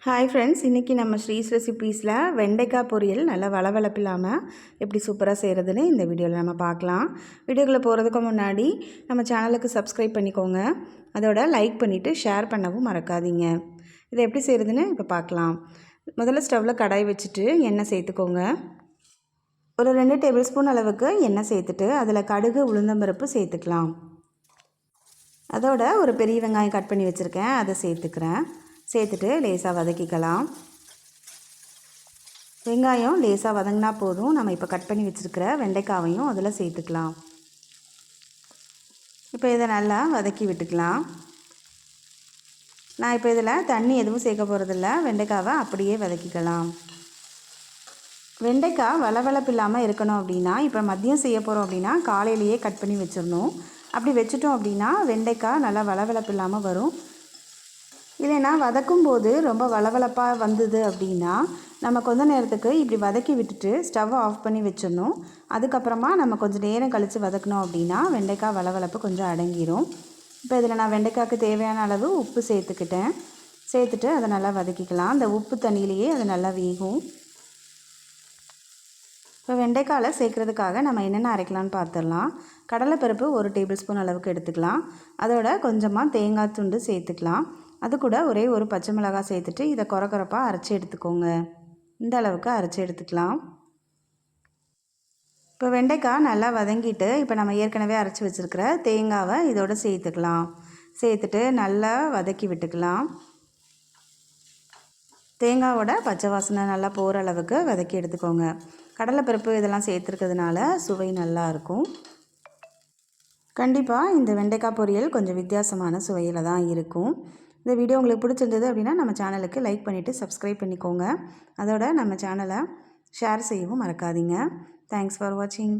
Hi friends, இன்றைக்கி நம்ம ஸ்ரீஸ் ரெசிபீஸில் வெண்டைக்காய் பொரியல் நல்லா வளவளப்பு இல்லாமல் எப்படி சூப்பராக செய்கிறதுன்னு இந்த வீடியோவில் நம்ம பார்க்கலாம். வீடியோக்குள்ளே போகிறதுக்கு முன்னாடி நம்ம சேனலுக்கு சப்ஸ்கிரைப் பண்ணிக்கோங்க. அதோட லைக் பண்ணிவிட்டு ஷேர் பண்ணவும் மறக்காதீங்க. இதை எப்படி செய்கிறதுன்னு இப்போ பார்க்கலாம். முதல்ல ஸ்டவ்வில் கடாய் வச்சுட்டு எண்ணெய் சேர்த்துக்கோங்க. ஒரு 2 டேபிள் ஸ்பூன் அளவுக்கு எண்ணெய் சேர்த்துட்டு அதில் கடுகு உளுந்தம்பருப்பு சேர்த்துக்கலாம். அதோட ஒரு பெரிய வெங்காயம் கட் பண்ணி வச்சுருக்கேன், அதை சேர்த்துக்கிறேன். சேர்த்துட்டு லேசாக வதக்கிக்கலாம். வெங்காயம் லேசாக வதங்கினா போதும். நம்ம இப்போ கட் பண்ணி வச்சுருக்கிற வெண்டைக்காவையும் அதில் சேர்த்துக்கலாம். இப்போ இதை நல்லா வதக்கி விட்டுக்கலாம். நான் இப்போ இதில் தண்ணி எதுவும் சேர்க்க போகிறதில்ல, வெண்டைக்காவை அப்படியே வதக்கிக்கலாம். வெண்டைக்காய் வளவளப்பு இல்லாமல் இருக்கணும் அப்படின்னா, இப்போ மதியம் செய்ய போகிறோம் அப்படின்னா காலையிலேயே கட் பண்ணி வச்சிடணும். அப்படி வச்சுட்டோம் அப்படின்னா வெண்டைக்காய் நல்லா வளவளப்பு இல்லாமல் வரும். இல்லைன்னா வதக்கும் போது ரொம்ப வளவளப்பாக வந்தது அப்படின்னா நம்ம கொஞ்ச நேரத்துக்கு இப்படி வதக்கி விட்டுட்டு ஸ்டவ்வை ஆஃப் பண்ணி வச்சிடணும். அதுக்கப்புறமா நம்ம கொஞ்சம் நேரம் கழித்து வதக்கணும் அப்படின்னா வெண்டைக்காய் வளவளப்பு கொஞ்சம் அடங்கிடும். இப்போ இதில் நான் வெண்டைக்காய்க்கு தேவையான அளவு உப்பு சேர்த்துக்கிட்டேன். சேர்த்துட்டு அதை நல்லா வதக்கிக்கலாம். அந்த உப்பு தண்ணியிலேயே அது நல்லா வேகும். இப்போ வெண்டைக்காயில் சேர்க்குறதுக்காக நம்ம என்னென்ன அரைக்கலாம்னு பார்த்துடலாம். கடலைப்பருப்பு 1 டேபிள் ஸ்பூன் அளவுக்கு எடுத்துக்கலாம். அதோட கொஞ்சமாக தேங்காய் துண்டு சேர்த்துக்கலாம். அது கூட ஒரே ஒரு பச்சை மிளகாய் சேர்த்துட்டு இதை கொரப்பாக அரைச்சி எடுத்துக்கோங்க. இந்த அளவுக்கு அரைச்சி எடுத்துக்கலாம். இப்போ வெண்டைக்காய் நல்லா வதங்கிட்டு இப்போ நம்ம ஏற்கனவே அரைச்சி வச்சுருக்கிற தேங்காவை இதோடு சேர்த்துக்கலாம். சேர்த்துட்டு நல்லா வதக்கி விட்டுக்கலாம். தேங்காவோட பச்சை வாசனை நல்லா போகிற அளவுக்கு வதக்கி எடுத்துக்கோங்க. கடலைப்பருப்பு இதெல்லாம் சேர்த்துருக்கிறதுனால சுவை நல்லாயிருக்கும். கண்டிப்பாக இந்த வெண்டைக்காய் பொரியல் கொஞ்சம் வித்தியாசமான சுவையில் தான் இருக்கும். இந்த வீடியோ உங்களுக்கு பிடிச்சிருந்தது அப்படின்னா நம்ம சேனலுக்கு லைக் பண்ணிவிட்டு சப்ஸ்கிரைப் பண்ணிக்கோங்க. அதோட நம்ம சேனலை ஷேர் செய்யவும் மறக்காதீங்க. தேங்க்ஸ் ஃபார் வாட்சிங்.